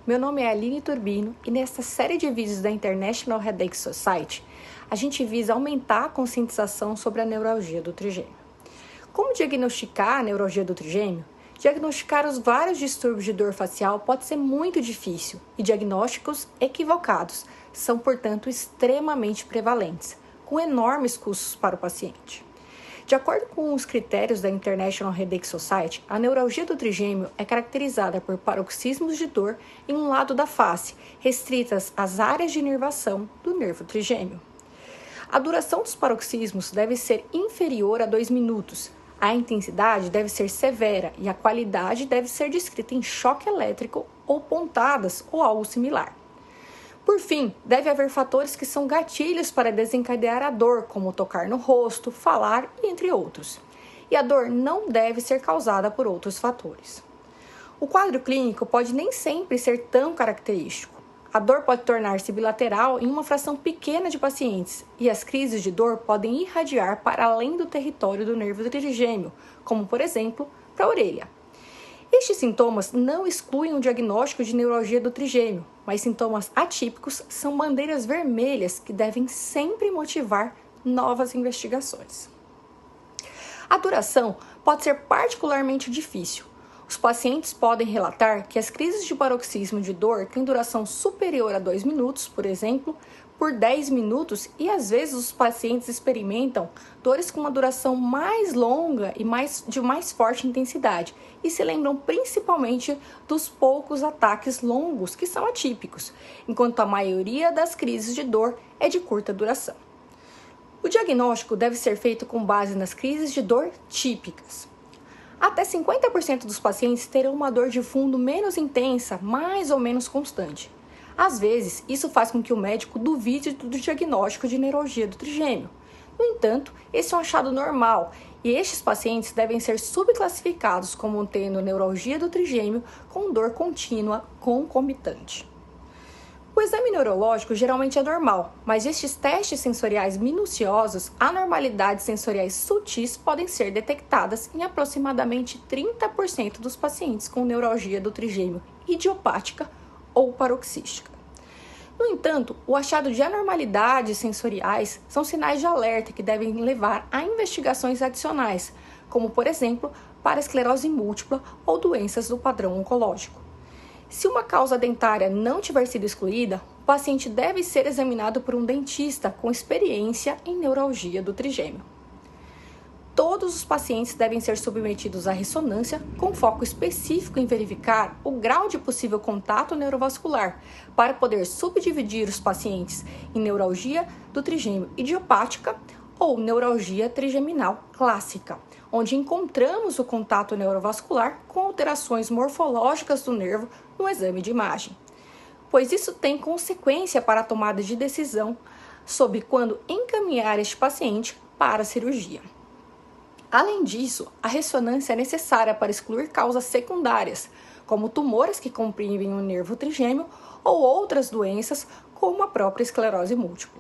meu nome é Aline Turbino e nesta série de vídeos da International Headache Society, a gente visa aumentar a conscientização sobre a neuralgia do trigêmeo. Como diagnosticar a neuralgia do trigêmeo? Diagnosticar os vários distúrbios de dor facial pode ser muito difícil e diagnósticos equivocados são, portanto, extremamente prevalentes, com enormes custos para o paciente. De acordo com os critérios da International Headache Society, a neuralgia do trigêmeo é caracterizada por paroxismos de dor em um lado da face, restritas às áreas de inervação do nervo trigêmeo. A duração dos paroxismos deve ser inferior a 2 minutos, a intensidade deve ser severa e a qualidade deve ser descrita em choque elétrico ou pontadas ou algo similar. Por fim, deve haver fatores que são gatilhos para desencadear a dor, como tocar no rosto, falar, entre outros. E a dor não deve ser causada por outros fatores. O quadro clínico pode nem sempre ser tão característico. A dor pode tornar-se bilateral em uma fração pequena de pacientes, e as crises de dor podem irradiar para além do território do nervo trigêmeo, como, por exemplo, para a orelha. Estes sintomas não excluem o diagnóstico de neuralgia do trigêmeo, mas sintomas atípicos são bandeiras vermelhas que devem sempre motivar novas investigações. A duração pode ser particularmente difícil. Os pacientes podem relatar que as crises de paroxismo de dor têm duração superior a 2 minutos, por exemplo, por 10 minutos e às vezes os pacientes experimentam dores com uma duração mais longa e de mais forte intensidade e se lembram principalmente dos poucos ataques longos que são atípicos, enquanto a maioria das crises de dor é de curta duração. O diagnóstico deve ser feito com base nas crises de dor típicas. Até 50% dos pacientes terão uma dor de fundo menos intensa, mais ou menos constante. Às vezes, isso faz com que o médico duvide do diagnóstico de neuralgia do trigêmeo. No entanto, esse é um achado normal e estes pacientes devem ser subclassificados como tendo neuralgia do trigêmeo com dor contínua concomitante. O exame neurológico geralmente é normal, mas estes testes sensoriais minuciosos, anormalidades sensoriais sutis podem ser detectadas em aproximadamente 30% dos pacientes com neuralgia do trigêmeo idiopática ou paroxística. No entanto, o achado de anormalidades sensoriais são sinais de alerta que devem levar a investigações adicionais, como, por exemplo, para esclerose múltipla ou doenças do padrão oncológico. Se uma causa dentária não tiver sido excluída, o paciente deve ser examinado por um dentista com experiência em neuralgia do trigêmeo. Todos os pacientes devem ser submetidos à ressonância com foco específico em verificar o grau de possível contato neurovascular para poder subdividir os pacientes em neuralgia do trigêmeo idiopática ou neuralgia trigeminal clássica, onde encontramos o contato neurovascular com alterações morfológicas do nervo no exame de imagem, pois isso tem consequência para a tomada de decisão sobre quando encaminhar este paciente para a cirurgia. Além disso, a ressonância é necessária para excluir causas secundárias, como tumores que comprimem o nervo trigêmeo ou outras doenças, como a própria esclerose múltipla.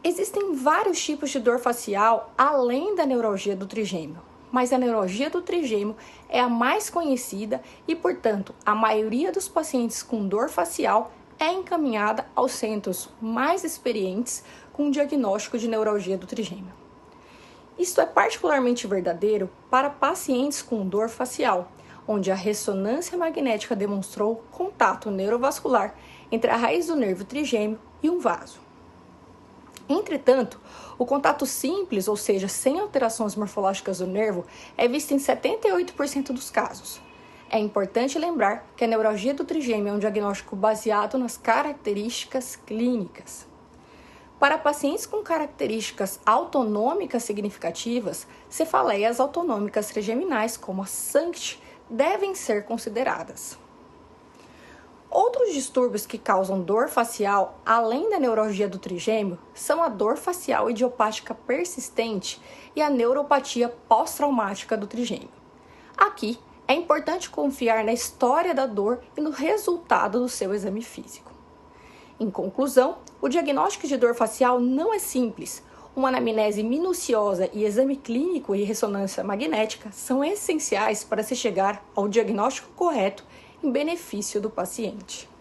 Existem vários tipos de dor facial além da neuralgia do trigêmeo, mas a neuralgia do trigêmeo é a mais conhecida e, portanto, a maioria dos pacientes com dor facial é encaminhada aos centros mais experientes com o diagnóstico de neuralgia do trigêmeo. Isto é particularmente verdadeiro para pacientes com dor facial, onde a ressonância magnética demonstrou contato neurovascular entre a raiz do nervo trigêmeo e um vaso. Entretanto, o contato simples, ou seja, sem alterações morfológicas do nervo, é visto em 78% dos casos. É importante lembrar que a neuralgia do trigêmeo é um diagnóstico baseado nas características clínicas. Para pacientes com características autonômicas significativas, cefaleias autonômicas trigeminais, como a SANCT, devem ser consideradas. Outros distúrbios que causam dor facial, além da neuralgia do trigêmeo, são a dor facial idiopática persistente e a neuropatia pós-traumática do trigêmeo. Aqui, é importante confiar na história da dor e no resultado do seu exame físico. Em conclusão, o diagnóstico de dor facial não é simples. Uma anamnese minuciosa e exame clínico e ressonância magnética são essenciais para se chegar ao diagnóstico correto em benefício do paciente.